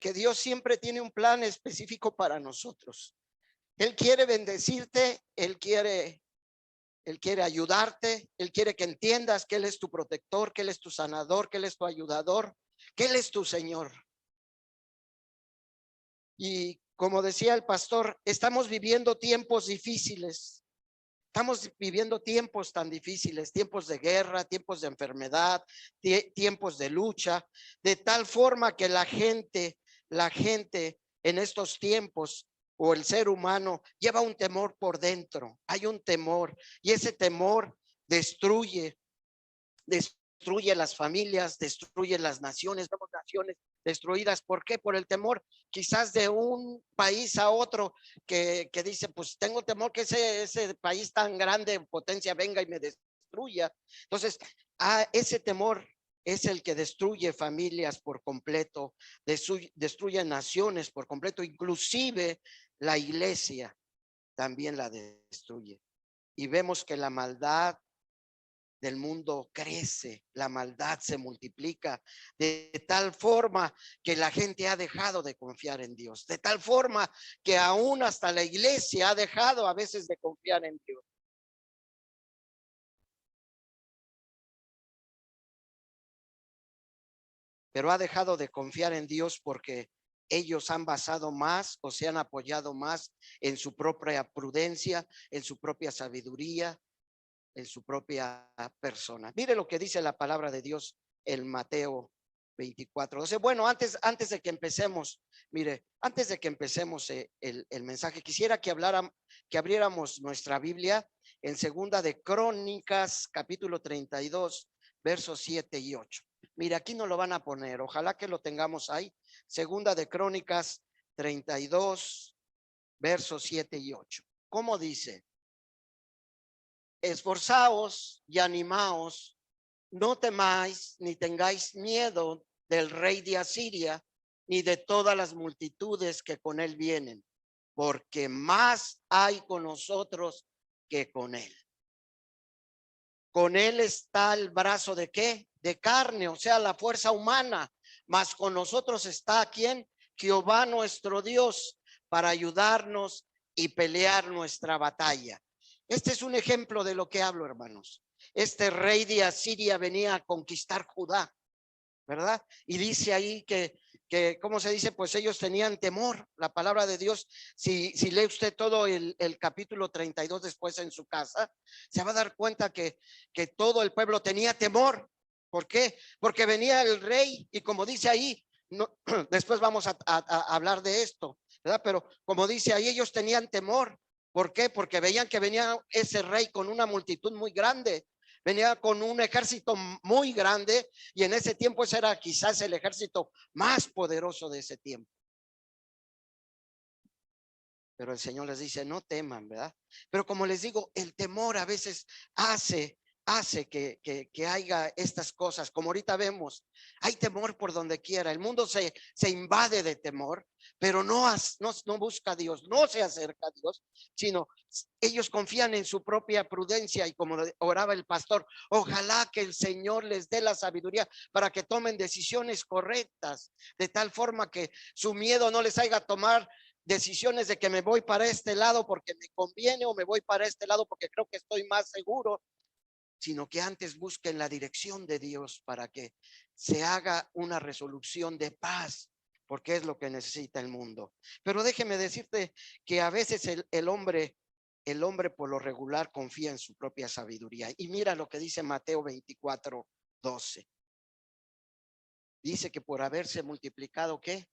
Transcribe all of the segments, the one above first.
que Dios siempre tiene un plan específico para nosotros. Él quiere bendecirte, Él quiere ayudarte, Él quiere que entiendas que Él es tu protector, que Él es tu sanador, que Él es tu ayudador, que Él es tu Señor. Y como decía el pastor, estamos viviendo tiempos difíciles. Estamos viviendo tiempos tan difíciles, tiempos de guerra, tiempos de enfermedad, tiempos de lucha, de tal forma que la gente en estos tiempos, o el ser humano, lleva un temor por dentro. Hay un temor, y ese temor destruye las familias, destruye las naciones. Vemos naciones destruidas. ¿Por qué? Por el temor, quizás de un país a otro, que dice, pues tengo temor que ese país tan grande, potencia, venga y me destruya. Entonces, ese temor es el que destruye familias por completo, destruye naciones por completo, inclusive la iglesia también la destruye. Y vemos que la maldad del mundo crece, la maldad se multiplica de tal forma que la gente ha dejado de confiar en Dios, de tal forma que aún hasta la iglesia ha dejado a veces de confiar en Dios. Pero ha dejado de confiar en Dios porque ellos han basado más o se han apoyado más en su propia prudencia, en su propia sabiduría, en su propia persona. Mire lo que dice la palabra de Dios en Mateo 24. O sea, bueno, antes de que empecemos, mire, antes de que empecemos el mensaje, quisiera que abriéramos nuestra Biblia en Segunda de Crónicas, capítulo 32, versos 7 y 8. Mire, aquí no lo van a poner, ojalá que lo tengamos ahí. Segunda de Crónicas 32, versos 7 y 8. ¿Cómo dice? Esforzaos y animaos, no temáis ni tengáis miedo del rey de Asiria, ni de todas las multitudes que con él vienen, porque más hay con nosotros que con él. Con él está el brazo de qué? De carne, o sea, la fuerza humana, mas con nosotros está ¿quién? Jehová nuestro Dios, para ayudarnos y pelear nuestra batalla. Este es un ejemplo de lo que hablo, hermanos. Este rey de Asiria venía a conquistar Judá, ¿verdad? Y dice ahí que ¿cómo se dice? Pues ellos tenían temor. La palabra de Dios, si lee usted todo el capítulo 32 después en su casa, se va a dar cuenta que todo el pueblo tenía temor. ¿Por qué? Porque venía el rey y como dice ahí, no, después vamos a hablar de esto, ¿verdad? Pero como dice ahí, ellos tenían temor. ¿Por qué? Porque veían que venía ese rey con una multitud muy grande, venía con un ejército muy grande, y en ese tiempo ese era quizás el ejército más poderoso de ese tiempo. Pero el Señor les dice, no teman, ¿verdad? Pero como les digo, el temor a veces hace que haya estas cosas. Como ahorita vemos, hay temor por donde quiera. El mundo se invade de temor, pero no busca a Dios, no se acerca a Dios, sino ellos confían en su propia prudencia. Y como oraba el pastor, ojalá que el Señor les dé la sabiduría para que tomen decisiones correctas, de tal forma que su miedo no les haga tomar decisiones de que me voy para este lado porque me conviene, o me voy para este lado porque creo que estoy más seguro, sino que antes busquen la dirección de Dios para que se haga una resolución de paz, porque es lo que necesita el mundo. Pero déjeme decirte que a veces el hombre por lo regular confía en su propia sabiduría. Y mira lo que dice Mateo 24, 12. Dice que por haberse multiplicado, ¿qué?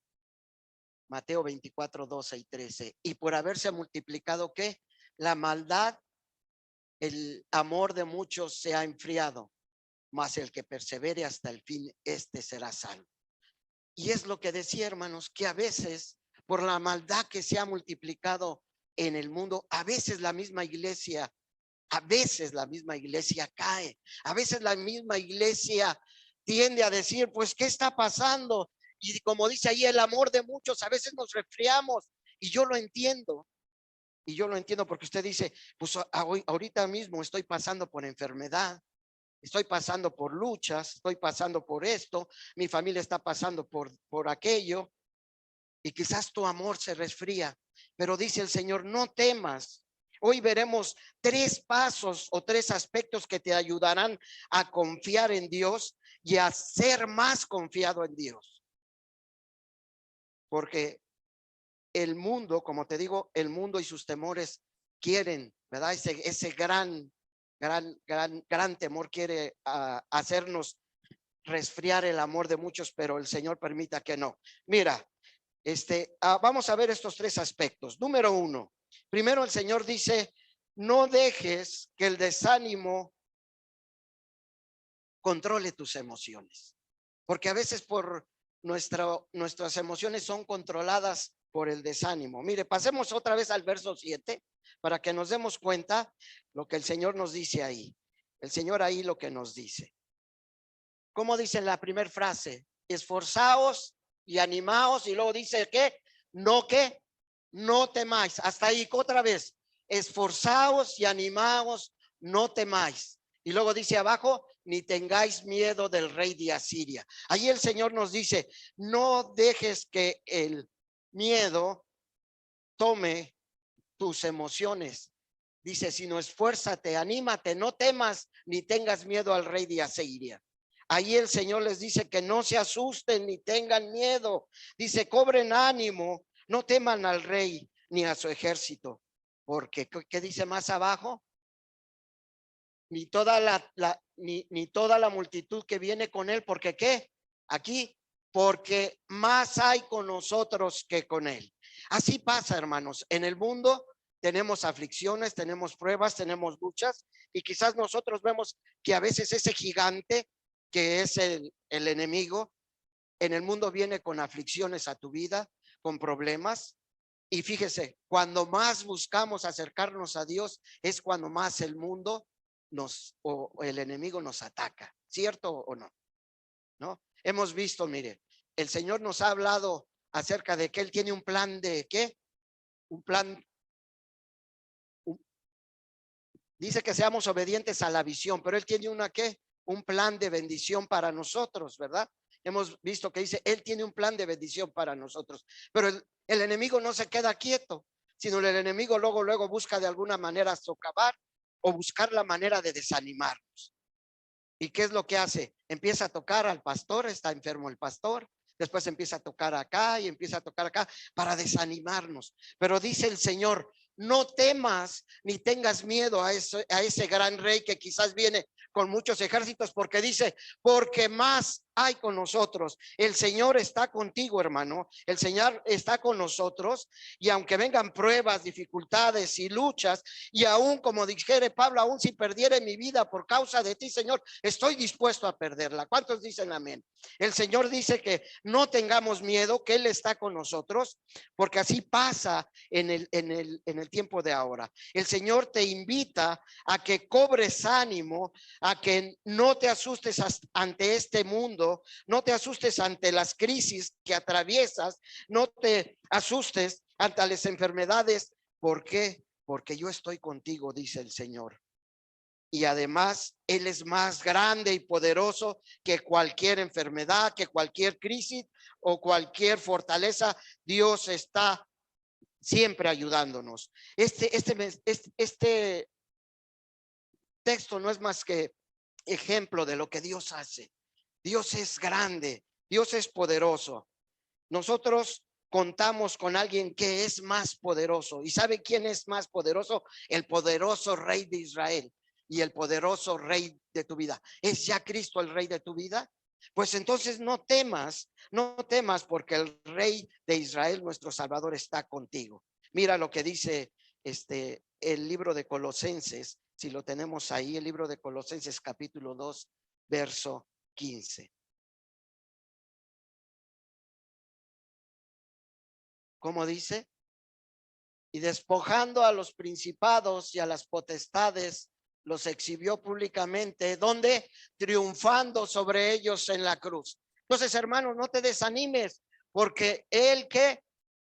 Mateo 24, 12 y 13. Y por haberse multiplicado, ¿qué? La maldad, el amor de muchos se ha enfriado, mas el que persevere hasta el fin, este será salvo. Y es lo que decía, hermanos, que a veces por la maldad que se ha multiplicado en el mundo, a veces la misma iglesia cae, a veces la misma iglesia tiende a decir, pues, ¿qué está pasando? Y como dice ahí, el amor de muchos, a veces nos resfriamos, y yo lo entiendo. Y yo lo entiendo porque usted dice, pues ahorita mismo estoy pasando por enfermedad, estoy pasando por luchas, estoy pasando por esto, mi familia está pasando por aquello. y quizás tu amor se resfría, pero dice el Señor, no temas. Hoy veremos 3 pasos o 3 aspectos que te ayudarán a confiar en Dios y a ser más confiado en Dios. Porque el mundo, como te digo, el mundo y sus temores quieren, ¿verdad? Ese gran temor quiere hacernos resfriar el amor de muchos, pero el Señor permita que no. Mira, vamos a ver estos 3 aspectos. Número 1, primero el Señor dice, no dejes que el desánimo controle tus emociones, porque a veces por nuestras emociones son controladas por el desánimo. Mire, pasemos otra vez al verso 7 para que nos demos cuenta lo que el Señor nos dice ahí. El Señor ahí lo que nos dice. ¿Cómo dice en la primera frase? Esforzaos y animaos, y luego dice que no temáis. Hasta ahí otra vez. Esforzaos y animaos, no temáis. Y luego dice abajo, ni tengáis miedo del rey de Asiria. Ahí el Señor nos dice, no dejes que el miedo tome tus emociones. Dice, sino esfuérzate, anímate, no temas, ni tengas miedo al rey de Asiria. Ahí el Señor les dice que no se asusten ni tengan miedo. Dice, cobren ánimo, no teman al rey ni a su ejército. Porque, ¿qué dice más abajo? Ni toda ni toda la multitud que viene con él, porque ¿qué? Aquí, porque más hay con nosotros que con él. Así pasa, hermanos, en el mundo tenemos aflicciones, tenemos pruebas, tenemos luchas, y quizás nosotros vemos que a veces ese gigante que es el enemigo en el mundo viene con aflicciones a tu vida, con problemas. Y fíjese, cuando más buscamos acercarnos a Dios es cuando más el mundo o el enemigo nos ataca, ¿cierto o no? ¿No? Hemos visto, mire, el Señor nos ha hablado acerca de que Él tiene un plan de ¿qué? Un plan, dice que seamos obedientes a la visión, pero Él tiene una ¿qué? Un plan de bendición para nosotros, ¿verdad? Hemos visto que dice, Él tiene un plan de bendición para nosotros, pero el enemigo no se queda quieto, sino el enemigo luego busca de alguna manera socavar o buscar la manera de desanimarnos. ¿Y qué es lo que hace? Empieza a tocar al pastor, está enfermo el pastor, después empieza a tocar acá y empieza a tocar acá para desanimarnos. Pero dice el Señor, no temas ni tengas miedo a ese gran rey que quizás viene con muchos ejércitos, porque dice, porque más hay con nosotros. El Señor está contigo, hermano. El Señor está con nosotros, y aunque vengan pruebas, dificultades y luchas, y aún como dijere Pablo, aún si perdiere mi vida por causa de ti, Señor, estoy dispuesto a perderla. ¿Cuántos dicen amén? El Señor dice que no tengamos miedo, que Él está con nosotros, porque así pasa en el tiempo de ahora. El Señor te invita a que cobres ánimo, a que no te asustes ante este mundo, no te asustes ante las crisis que atraviesas, no te asustes ante las enfermedades. ¿Por qué? Porque yo estoy contigo, dice el Señor. Y además, Él es más grande y poderoso que cualquier enfermedad, que cualquier crisis o cualquier fortaleza. Dios está siempre ayudándonos. Este texto no es más que ejemplo de lo que Dios hace. Dios es grande, Dios es poderoso. Nosotros contamos con alguien que es más poderoso. ¿Y sabe quién es más poderoso? El poderoso Rey de Israel y el poderoso Rey de tu vida. ¿Es ya Cristo el Rey de tu vida? Pues entonces no temas porque el Rey de Israel, nuestro Salvador, está contigo. Mira lo que dice el libro de Colosenses, si lo tenemos ahí, el libro de Colosenses capítulo 2, verso 15. ¿Cómo dice? Y despojando a los principados y a las potestades, los exhibió públicamente, donde triunfando sobre ellos en la cruz. Entonces, hermanos, no te desanimes, porque Él que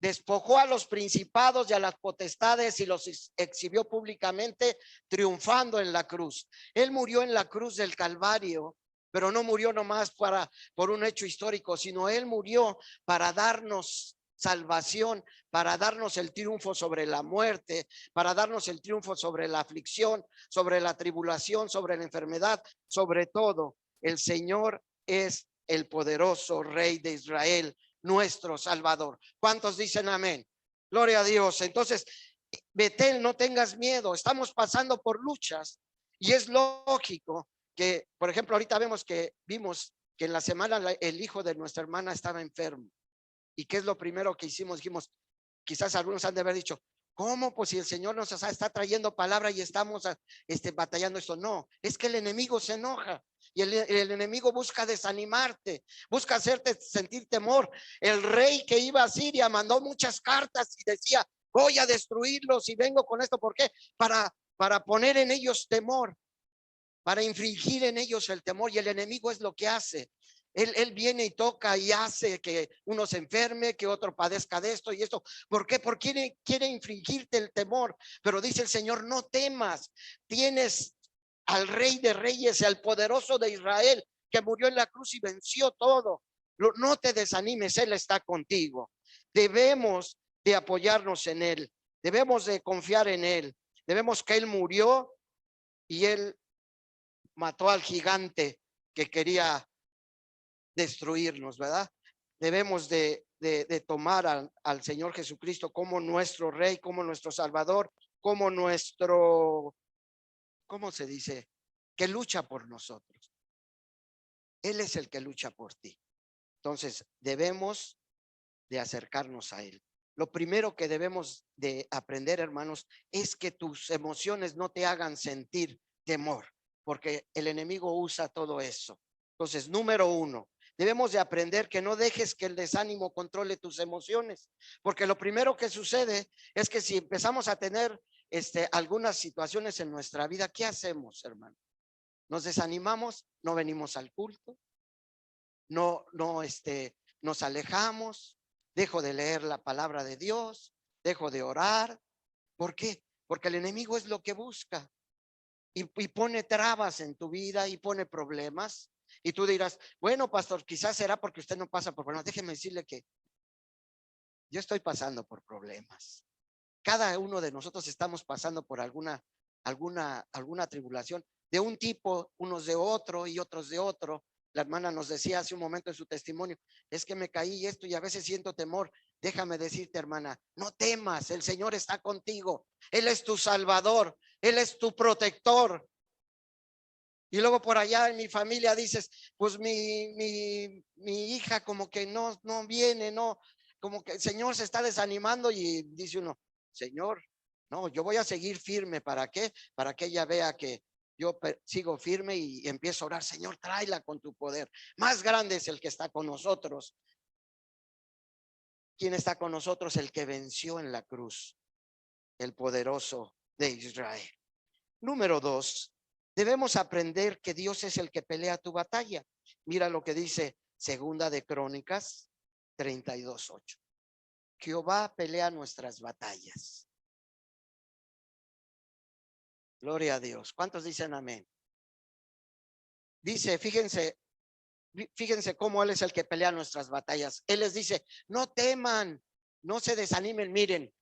despojó a los principados y a las potestades y los exhibió públicamente, triunfando en la cruz. Él murió en la cruz del Calvario, pero no murió nomás por un hecho histórico, sino Él murió para darnos salvación, para darnos el triunfo sobre la muerte, para darnos el triunfo sobre la aflicción, sobre la tribulación, sobre la enfermedad, sobre todo. El Señor es el poderoso Rey de Israel, nuestro Salvador. ¿Cuántos dicen amén? Gloria a Dios. Entonces, Betel, no tengas miedo. Estamos pasando por luchas y es lógico que, por ejemplo, ahorita vimos que en la semana el hijo de nuestra hermana estaba enfermo. ¿Y qué es lo primero que hicimos? Dijimos, quizás algunos han de haber dicho, ¿cómo? Pues si el Señor nos está trayendo palabra y estamos batallando esto. No, es que el enemigo se enoja y el enemigo busca desanimarte, busca hacerte sentir temor. El rey que iba a Siria mandó muchas cartas y decía, voy a destruirlos y vengo con esto. ¿Por qué? Para poner en ellos temor, para infringir en ellos el temor. Y el enemigo es lo que hace. Él viene y toca y hace que uno se enferme, que otro padezca de esto y esto. ¿Por qué? Porque quiere infringirte el temor. Pero dice el Señor, no temas. Tienes al Rey de Reyes, al poderoso de Israel, que murió en la cruz y venció todo. No te desanimes, Él está contigo. Debemos de apoyarnos en Él. Debemos de confiar en Él. Debemos que Él murió y Él mató al gigante que quería destruirnos, ¿verdad? Debemos de tomar al Señor Jesucristo como nuestro Rey, como nuestro Salvador, como nuestro, ¿cómo se dice? Que lucha por nosotros. Él es el que lucha por ti. Entonces, debemos de acercarnos a Él. Lo primero que debemos de aprender, hermanos, es que tus emociones no te hagan sentir temor, porque el enemigo usa todo eso. Entonces, número uno, debemos de aprender que no dejes que el desánimo controle tus emociones, porque lo primero que sucede es que si empezamos a tener algunas situaciones en nuestra vida, ¿qué hacemos, hermano? Nos desanimamos, no venimos al culto, nos alejamos, dejo de leer la palabra de Dios, dejo de orar. ¿Por qué? Porque el enemigo es lo que busca y pone trabas en tu vida y pone problemas. Y tú dirás, bueno, pastor, quizás será porque usted no pasa por problemas. Déjeme decirle que yo estoy pasando por problemas. Cada uno de nosotros estamos pasando por alguna tribulación de un tipo, unos de otro y otros de otro. La hermana nos decía hace un momento en su testimonio, es que me caí esto y a veces siento temor. Déjame decirte, hermana, no temas, el Señor está contigo. Él es tu Salvador, Él es tu protector. Y luego por allá en mi familia dices, pues mi hija como que no viene, no, como que el Señor se está desanimando y dice uno, Señor, no, yo voy a seguir firme. ¿Para qué? Para que ella vea que yo sigo firme y empiezo a orar, Señor, tráela con tu poder. Más grande es el que está con nosotros. ¿Quién está con nosotros? El que venció en la cruz, el poderoso de Israel. Número dos, debemos aprender que Dios es el que pelea tu batalla. Mira lo que dice Segunda de Crónicas 32:8. Jehová pelea nuestras batallas. Gloria a Dios. ¿Cuántos dicen amén? Dice, fíjense cómo Él es el que pelea nuestras batallas. Él les dice, no teman, no se desanimen. Miren,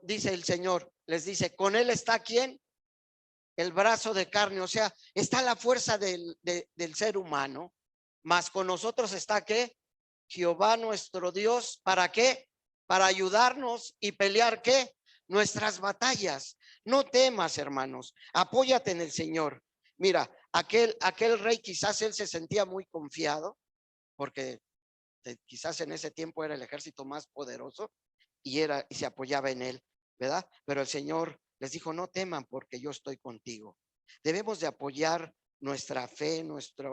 dice el Señor, les dice, con Él está ¿quién? El brazo de carne, o sea, está la fuerza del ser humano, mas con nosotros está ¿qué? Jehová nuestro Dios. ¿Para qué? Para ayudarnos y pelear ¿qué? Nuestras batallas. No temas, hermanos, apóyate en el Señor. Mira, aquel rey quizás él se sentía muy confiado, porque quizás en ese tiempo era el ejército más poderoso y se apoyaba en él, ¿verdad? Pero el Señor les dijo, no teman porque yo estoy contigo. Debemos de apoyar nuestra fe, nuestra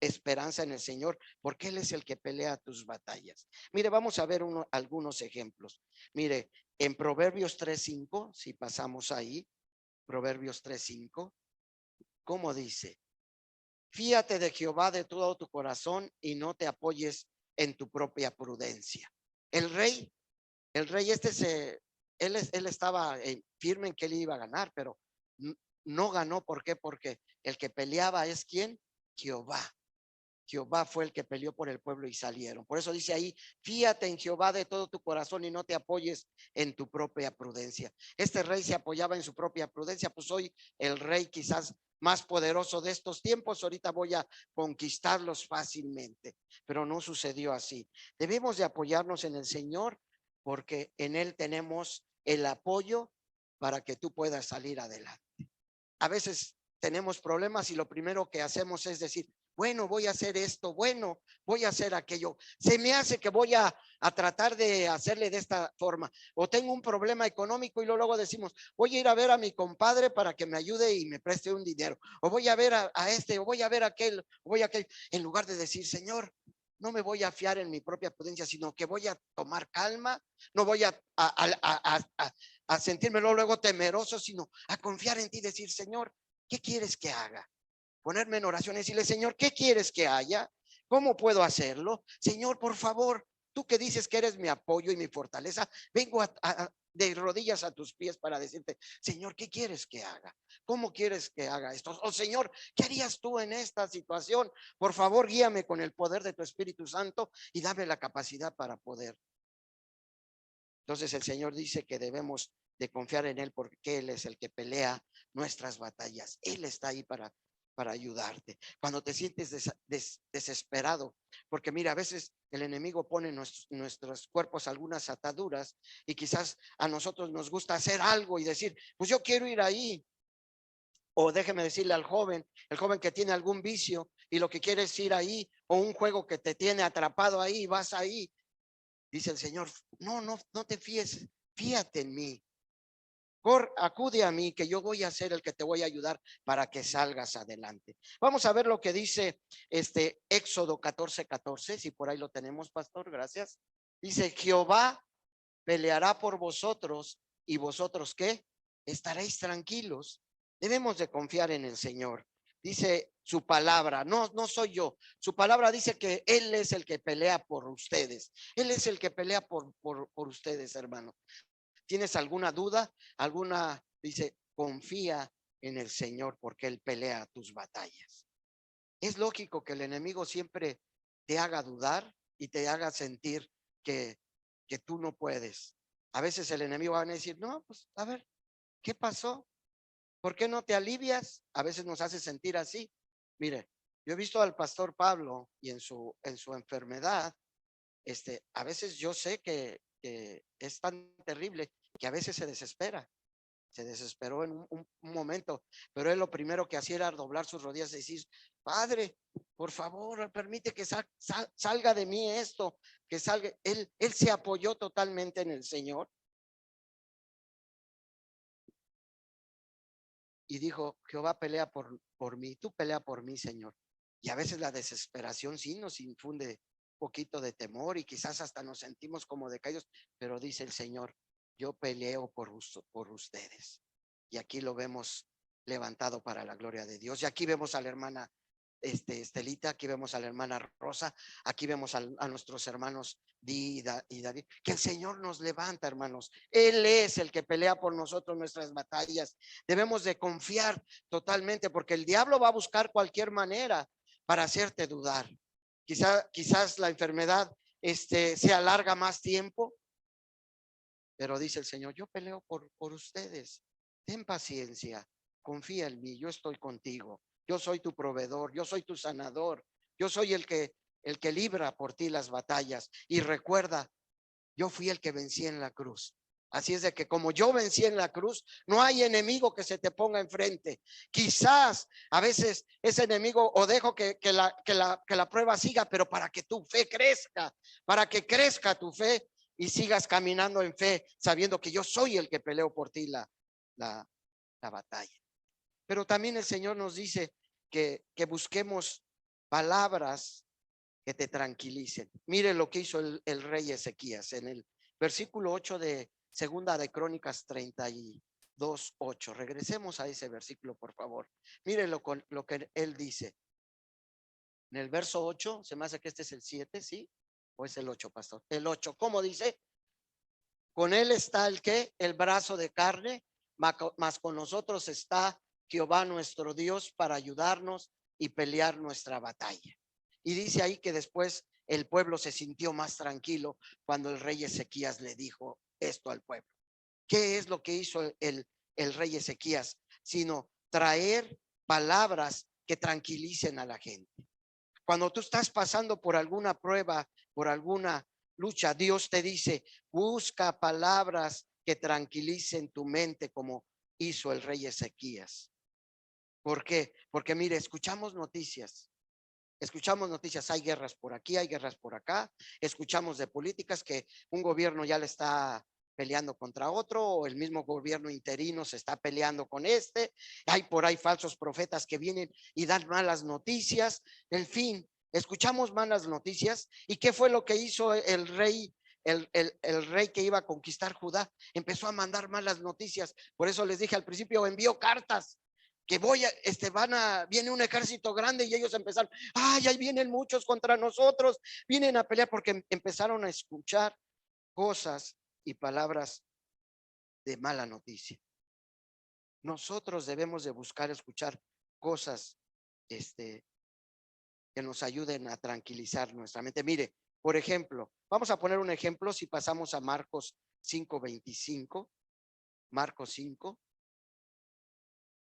esperanza en el Señor, porque Él es el que pelea tus batallas. Mire, vamos a ver algunos ejemplos. Mire, en Proverbios 3:5, si pasamos ahí, Proverbios 3:5, ¿cómo dice? Fíate de Jehová de todo tu corazón y no te apoyes en tu propia prudencia. El rey él estaba firme en que él iba a ganar, pero no ganó. ¿Por qué? Porque el que peleaba es ¿quién? Jehová. Jehová fue el que peleó por el pueblo y salieron. Por eso dice ahí, fíate en Jehová de todo tu corazón y no te apoyes en tu propia prudencia. Este rey se apoyaba en su propia prudencia, pues soy el rey quizás más poderoso de estos tiempos, ahorita voy a conquistarlos fácilmente, pero no sucedió así. Debemos de apoyarnos en el Señor porque en Él tenemos el apoyo para que tú puedas salir adelante. A veces tenemos problemas y lo primero que hacemos es decir, bueno, voy a hacer esto, bueno, voy a hacer aquello. Se me hace que voy a tratar de hacerle de esta forma. O tengo un problema económico y luego decimos, voy a ir a ver a mi compadre para que me ayude y me preste un dinero. O voy a ver a este, o voy a ver a aquel, o voy a aquel. En lugar de decir, Señor, no me voy a fiar en mi propia prudencia, sino que voy a tomar calma, no voy a sentirme luego temeroso, sino a confiar en ti, decir, Señor, ¿qué quieres que haga? Ponerme en oración y decirle, Señor, ¿qué quieres que haya? ¿Cómo puedo hacerlo? Señor, por favor, tú que dices que eres mi apoyo y mi fortaleza, vengo de rodillas a tus pies para decirte, Señor, ¿qué quieres que haga? ¿Cómo quieres que haga esto? O Señor, ¿qué harías tú en esta situación? Por favor, guíame con el poder de tu Espíritu Santo y dame la capacidad para poder. Entonces el Señor dice que debemos de confiar en Él porque Él es el que pelea nuestras batallas. Él está ahí para ayudarte. Cuando te sientes desesperado, porque mira, a veces el enemigo pone en nuestros cuerpos algunas ataduras y quizás a nosotros nos gusta hacer algo y decir, pues yo quiero ir ahí. O déjeme decirle al joven, el joven que tiene algún vicio y lo que quiere es ir ahí, o un juego que te tiene atrapado ahí, vas ahí. Dice el Señor, no te fíes, fíate en mí. Acude a mí, que yo voy a ser el que te voy a ayudar para que salgas adelante. Vamos a ver lo que dice Éxodo 14:14, si por ahí lo tenemos, pastor, gracias. Dice, Jehová peleará por vosotros y vosotros ¿qué? Estaréis tranquilos. Debemos de confiar en el Señor. Dice su palabra, no soy yo. Su palabra dice que Él es el que pelea por ustedes. Él es el que pelea por ustedes, hermano. ¿Tienes alguna duda? Dice, confía en el Señor porque Él pelea tus batallas. Es lógico que el enemigo siempre te haga dudar y te haga sentir que tú no puedes. A veces el enemigo va a decir, no, pues a ver, ¿qué pasó? ¿Por qué no te alivias? A veces nos hace sentir así. Mire, yo he visto al pastor Pablo y en su enfermedad, a veces yo sé que es tan terrible que a veces se desesperó en un momento, pero él lo primero que hacía era doblar sus rodillas y decir, Padre, por favor, permite que salga de mí esto, que salga. Él se apoyó totalmente en el Señor y dijo, Jehová pelea por mí, tú pelea por mí, Señor. Y a veces la desesperación sí nos infunde un poquito de temor y quizás hasta nos sentimos como decaídos, pero dice el Señor, yo peleo por ustedes. Y aquí lo vemos levantado para la gloria de Dios. Y aquí vemos a la hermana Estelita, aquí vemos a la hermana Rosa, aquí vemos a nuestros hermanos Di y David, que el Señor nos levanta, hermanos. Él es el que pelea por nosotros nuestras batallas. Debemos de confiar totalmente porque el diablo va a buscar cualquier manera para hacerte dudar. Quizás la enfermedad se alarga más tiempo, pero dice el Señor, yo peleo por ustedes. Ten paciencia, confía en mí, yo estoy contigo. Yo soy tu proveedor, yo soy tu sanador. Yo soy el que libra por ti las batallas. Y recuerda, yo fui el que vencí en la cruz. Así es de que como yo vencí en la cruz, no hay enemigo que se te ponga enfrente. Quizás a veces ese enemigo o dejo que la prueba siga, pero para que tu fe crezca, para que crezca tu fe y sigas caminando en fe, sabiendo que yo soy el que peleo por ti la batalla. Pero también el Señor nos dice que busquemos palabras que te tranquilicen. Mire lo que hizo el rey Ezequías en el versículo 8 de Segunda de Crónicas 32:8. Regresemos a ese versículo, por favor. Mire lo que él dice. En el verso 8, se me hace que este es el 7, ¿sí? ¿O es el 8, pastor? El 8, ¿cómo dice? Con él está el ¿qué? El brazo de carne, mas con nosotros está Jehová nuestro Dios para ayudarnos y pelear nuestra batalla. Y dice ahí que después el pueblo se sintió más tranquilo cuando el rey Ezequías le dijo esto al pueblo. ¿Qué es lo que hizo el rey Ezequías? Sino traer palabras que tranquilicen a la gente. Cuando tú estás pasando por alguna prueba, por alguna lucha, Dios te dice, busca palabras que tranquilicen tu mente como hizo el rey Ezequías. ¿Por qué? Porque mire, escuchamos noticias, hay guerras por aquí, hay guerras por acá, escuchamos de políticas que un gobierno ya le está peleando contra otro, o el mismo gobierno interino se está peleando con este, hay por ahí falsos profetas que vienen y dan malas noticias, en fin, escuchamos malas noticias. ¿Y qué fue lo que hizo el rey? El rey que iba a conquistar Judá empezó a mandar malas noticias. Por eso les dije al principio, envió cartas que viene un ejército grande, y ellos empezaron, ay, ahí vienen muchos contra nosotros, vienen a pelear, porque empezaron a escuchar cosas y palabras de mala noticia. Nosotros debemos de buscar escuchar cosas que nos ayuden a tranquilizar nuestra mente. Mire, por ejemplo, vamos a poner un ejemplo si pasamos a Marcos 5:25, Marcos 5,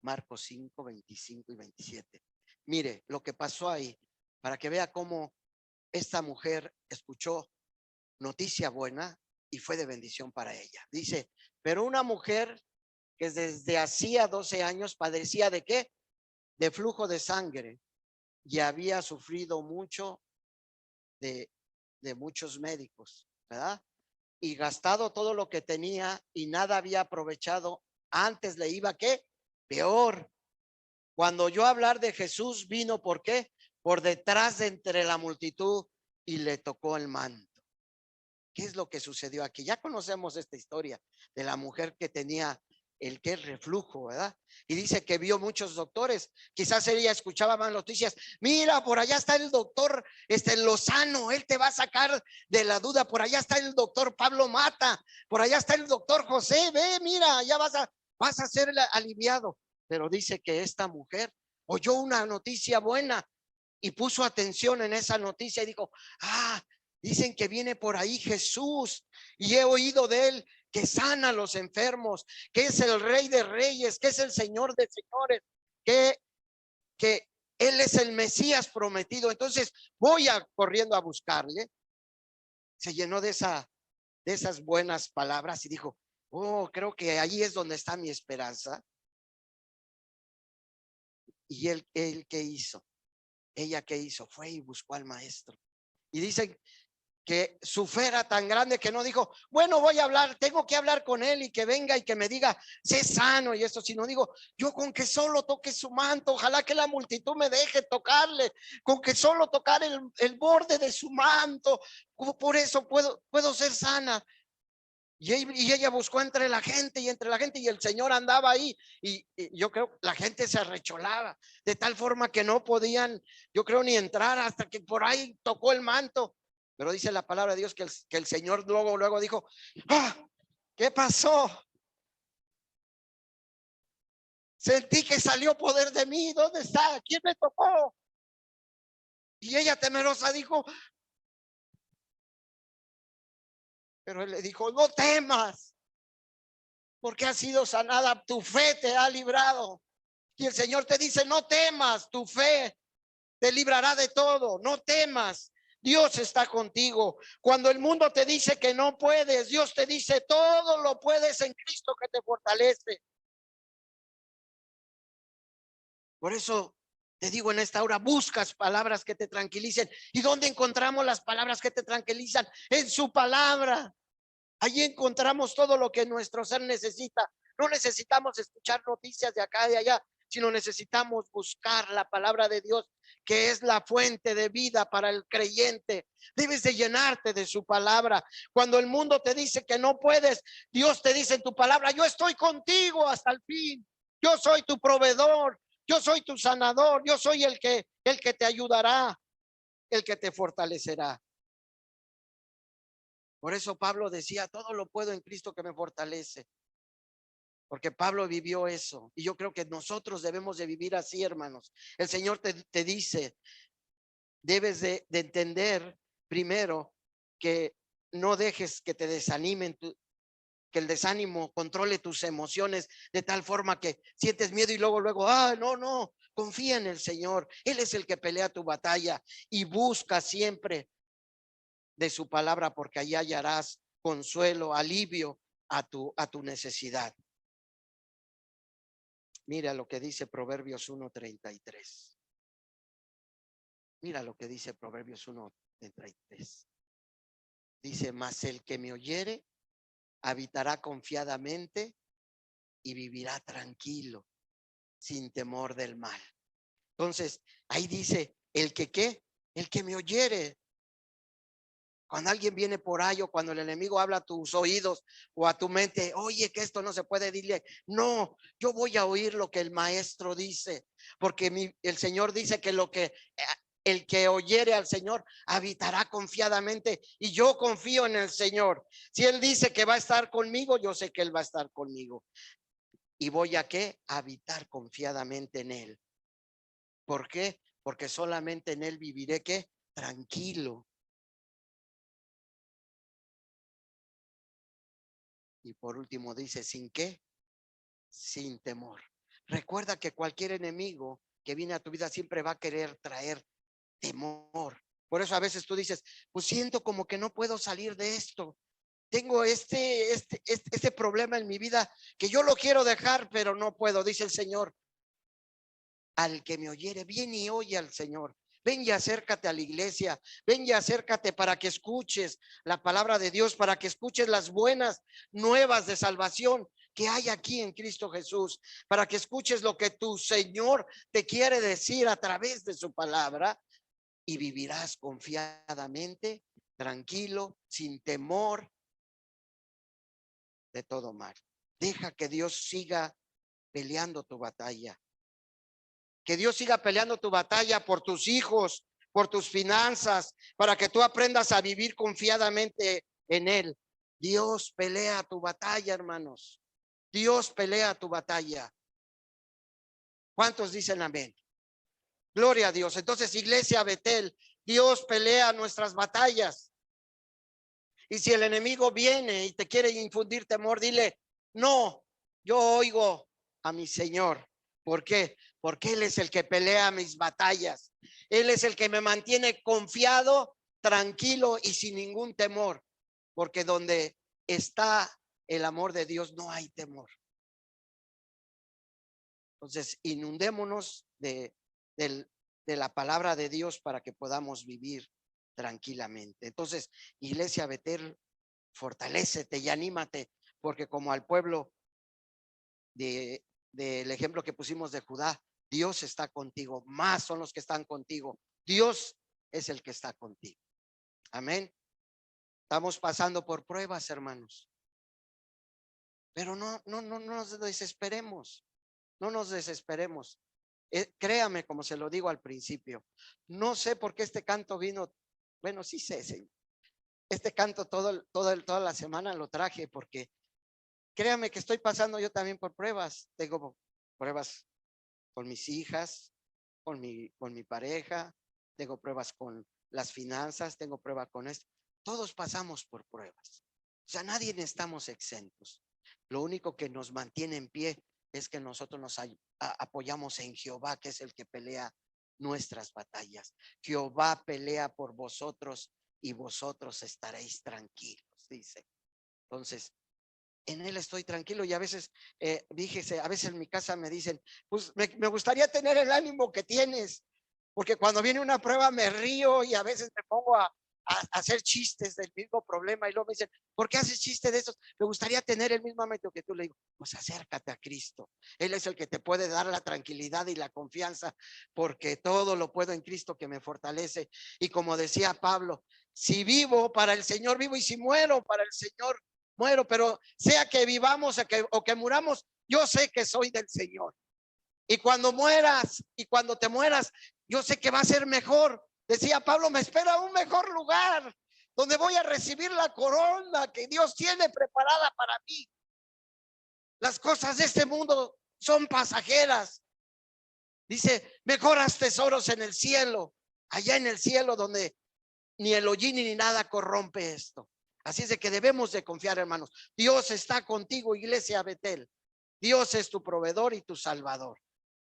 Marcos 5, 25 y 27. Mire lo que pasó ahí, para que vea cómo esta mujer escuchó noticia buena y fue de bendición para ella. Dice, pero una mujer que desde hacía 12 años padecía ¿de qué? De flujo de sangre, y había sufrido mucho de, de muchos médicos, ¿verdad? Y gastado todo lo que tenía y nada había aprovechado. Antes le iba ¿qué? Peor. Cuando oyó hablar de Jesús, vino ¿por qué? Por detrás de entre la multitud y le tocó el manto. ¿Qué es lo que sucedió aquí? Ya conocemos esta historia de la mujer que tenía el que es reflujo, ¿verdad? Y dice que vio muchos doctores. Quizás ella escuchaba más noticias. Mira, por allá está el doctor Lozano, él te va a sacar de la duda. Por allá está el doctor Pablo Mata, por allá está el doctor José. Ve, mira, ya vas a ser aliviado. Pero dice que esta mujer oyó una noticia buena y puso atención en esa noticia y dijo, dicen que viene por ahí Jesús y he oído de él que sana a los enfermos, que es el Rey de Reyes, que es el Señor de Señores, que él es el Mesías prometido. Entonces voy corriendo a buscarle. Se llenó de esas buenas palabras y dijo, creo que ahí es donde está mi esperanza. Y él ¿qué hizo? Ella ¿qué hizo? Fue y buscó al maestro. Y dicen que su fe era tan grande que no dijo, bueno, voy a hablar, tengo que hablar con él y que venga y que me diga, sé sano y esto, sino digo, yo con que solo toque su manto, ojalá que la multitud me deje tocarle, con que solo tocar el borde de su manto, por eso puedo ser sana. Y ella buscó entre la gente y el Señor andaba ahí y yo creo la gente se arrecholaba de tal forma que no podían, yo creo, ni entrar hasta que por ahí tocó el manto. Pero dice la palabra de Dios que el Señor luego dijo, ¿qué pasó? Sentí que salió poder de mí. ¿Dónde está? ¿Quién me tocó? Y ella temerosa dijo, pero él le dijo, no temas, porque has sido sanada, tu fe te ha librado. Y el Señor te dice, no temas, tu fe te librará de todo, no temas. Dios está contigo. Cuando el mundo te dice que no puedes, Dios te dice, todo lo puedes en Cristo que te fortalece. Por eso te digo en esta hora, buscas palabras que te tranquilicen. ¿Y dónde encontramos las palabras que te tranquilizan? En su palabra. Allí encontramos todo lo que nuestro ser necesita. No necesitamos escuchar noticias de acá y de allá, sino necesitamos buscar la palabra de Dios, que es la fuente de vida para el creyente. Debes de llenarte de su palabra. Cuando el mundo te dice que no puedes, Dios te dice en tu palabra, yo estoy contigo hasta el fin. Yo soy tu proveedor, yo soy tu sanador, yo soy el que te ayudará, el que te fortalecerá. Por eso Pablo decía, todo lo puedo en Cristo que me fortalece. Porque Pablo vivió eso. Y yo creo que nosotros debemos de vivir así, hermanos. El Señor te dice, debes de entender primero que no dejes que te desanimen, que el desánimo controle tus emociones de tal forma que sientes miedo y luego, no, confía en el Señor. Él es el que pelea tu batalla y busca siempre de su palabra, porque allí hallarás consuelo, alivio a tu necesidad. Mira lo que dice Proverbios 1:33. Mira lo que dice Proverbios 1:33. Dice: mas el que me oyere habitará confiadamente y vivirá tranquilo, sin temor del mal. Entonces, ahí dice, el que qué, el que me oyere. Cuando alguien viene por ahí, o cuando el enemigo habla a tus oídos o a tu mente, oye, que esto no se puede, dile, no, yo voy a oír lo que el maestro dice, porque el Señor dice que el que oyere al Señor habitará confiadamente, y yo confío en el Señor. Si Él dice que va a estar conmigo, yo sé que Él va a estar conmigo. ¿Y voy a qué? A habitar confiadamente en Él. ¿Por qué? Porque solamente en Él viviré, ¿qué? Tranquilo. Y por último dice, ¿sin qué? Sin temor. Recuerda que cualquier enemigo que viene a tu vida siempre va a querer traer temor. Por eso a veces tú dices, pues siento como que no puedo salir de esto. Tengo este problema en mi vida que yo lo quiero dejar, pero no puedo. Dice el Señor, al que me oyere, ven y oye al Señor. Ven y acércate a la iglesia, ven y acércate para que escuches la palabra de Dios, para que escuches las buenas nuevas de salvación que hay aquí en Cristo Jesús, para que escuches lo que tu Señor te quiere decir a través de su palabra, y vivirás confiadamente, tranquilo, sin temor de todo mal. Deja que Dios siga peleando tu batalla. Que Dios siga peleando tu batalla por tus hijos, por tus finanzas, para que tú aprendas a vivir confiadamente en Él. Dios pelea tu batalla, hermanos. Dios pelea tu batalla. ¿Cuántos dicen amén? Gloria a Dios. Entonces, Iglesia Betel, Dios pelea nuestras batallas. Y si el enemigo viene y te quiere infundir temor, dile, no, yo oigo a mi Señor. ¿Por qué? Porque Él es el que pelea mis batallas. Él es el que me mantiene confiado, tranquilo y sin ningún temor. Porque donde está el amor de Dios no hay temor. Entonces, inundémonos de la palabra de Dios para que podamos vivir tranquilamente. Entonces, Iglesia Betel, fortalécete y anímate, porque como al pueblo del ejemplo que pusimos de Judá, Dios está contigo, más son los que están contigo. Dios es el que está contigo. Amén. Estamos pasando por pruebas, hermanos, pero no nos desesperemos. No nos desesperemos. Créame, como se lo digo al principio, no sé por qué este canto vino. Bueno, sí sé, Señor. Este canto toda la semana lo traje porque créame que estoy pasando yo también por pruebas. Tengo pruebas con mis hijas, con mi pareja, tengo pruebas con las finanzas, tengo pruebas con esto. Todos pasamos por pruebas. O sea, nadie estamos exentos. Lo único que nos mantiene en pie es que nosotros nos apoyamos en Jehová, que es el que pelea nuestras batallas. Jehová pelea por vosotros y vosotros estaréis tranquilos, dice. Entonces, en Él estoy tranquilo. Y a veces, a veces en mi casa me dicen, pues me gustaría tener el ánimo que tienes, porque cuando viene una prueba me río y a veces me pongo a hacer chistes del mismo problema, y luego me dicen, ¿por qué haces chistes de esos? Me gustaría tener el mismo ámbito que tú. Le digo, pues acércate a Cristo. Él es el que te puede dar la tranquilidad y la confianza, porque todo lo puedo en Cristo que me fortalece. Y como decía Pablo, si vivo, para el Señor vivo, y si muero, para el Señor muero. Pero sea que vivamos o que muramos, yo sé que soy del Señor. Y cuando mueras y cuando te mueras, yo sé que va a ser mejor. Decía Pablo, me espera un mejor lugar donde voy a recibir la corona que Dios tiene preparada para mí. Las cosas de este mundo son pasajeras. Dice, mejoras tesoros en el cielo. allá en el cielo donde ni el hollín ni nada corrompe esto. Así es de que debemos de confiar, hermanos. Dios está contigo, iglesia Betel. Dios es tu proveedor y tu salvador.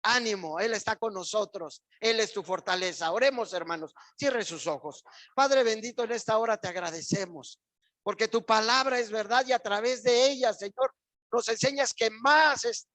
Ánimo, Él está con nosotros. Él es tu fortaleza. Oremos, hermanos. Cierre sus ojos. Padre bendito, en esta hora te agradecemos porque tu palabra es verdad y a través de ella, Señor, nos enseñas que más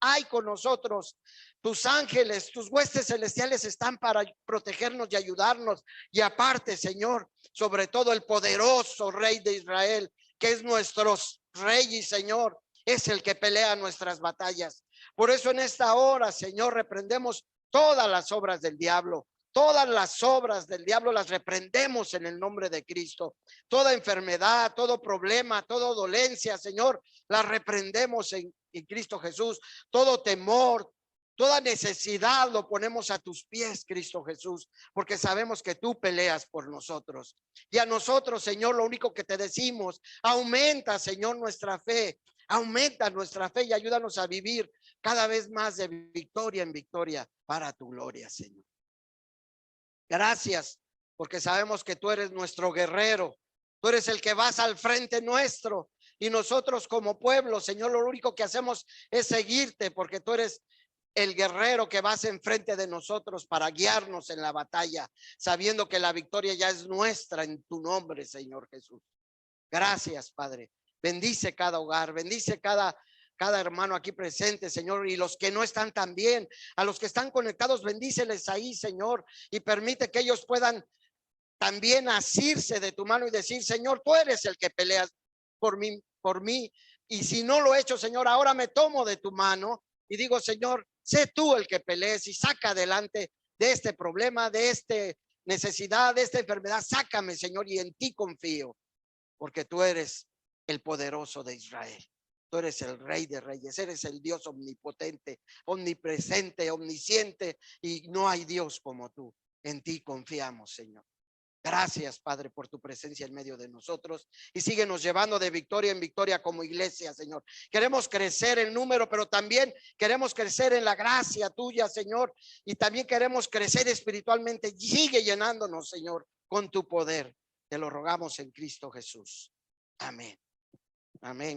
hay con nosotros. Tus ángeles, tus huestes celestiales están para protegernos y ayudarnos. Y aparte, Señor, sobre todo el poderoso Rey de Israel, que es nuestro Rey y Señor, es el que pelea nuestras batallas. Por eso en esta hora, Señor, reprendemos todas las obras del diablo. Todas las obras del diablo las reprendemos en el nombre de Cristo. Toda enfermedad, todo problema, toda dolencia, Señor, la reprendemos en Cristo Jesús. Todo temor, toda necesidad lo ponemos a tus pies, Cristo Jesús, porque sabemos que tú peleas por nosotros. Y a nosotros, Señor, lo único que te decimos, aumenta, Señor, nuestra fe. Aumenta nuestra fe y ayúdanos a vivir cada vez más de victoria en victoria para tu gloria, Señor. Gracias, porque sabemos que tú eres nuestro guerrero. Tú eres el que vas al frente nuestro. Y nosotros como pueblo, Señor, lo único que hacemos es seguirte, porque tú eres el guerrero que vas enfrente de nosotros para guiarnos en la batalla, sabiendo que la victoria ya es nuestra en tu nombre, Señor Jesús. Gracias, Padre. Bendice cada hogar, bendice cada hermano aquí presente, Señor, y los que no están también, a los que están conectados, bendíceles ahí, Señor, y permite que ellos puedan también asirse de tu mano y decir, Señor, tú eres el que peleas por mí, y si no lo he hecho, Señor, ahora me tomo de tu mano y digo, Señor, sé tú el que pelees y saca adelante de este problema, de esta necesidad, de esta enfermedad, sácame, Señor, y en ti confío, porque tú eres el poderoso de Israel. Tú eres el Rey de Reyes, eres el Dios omnipotente, omnipresente, omnisciente, y no hay Dios como tú. En ti confiamos, Señor. Gracias, Padre, por tu presencia en medio de nosotros y síguenos llevando de victoria en victoria como iglesia, Señor. Queremos crecer en número, pero también queremos crecer en la gracia tuya, Señor, y también queremos crecer espiritualmente. Sigue llenándonos, Señor, con tu poder. Te lo rogamos en Cristo Jesús. Amén. Amén.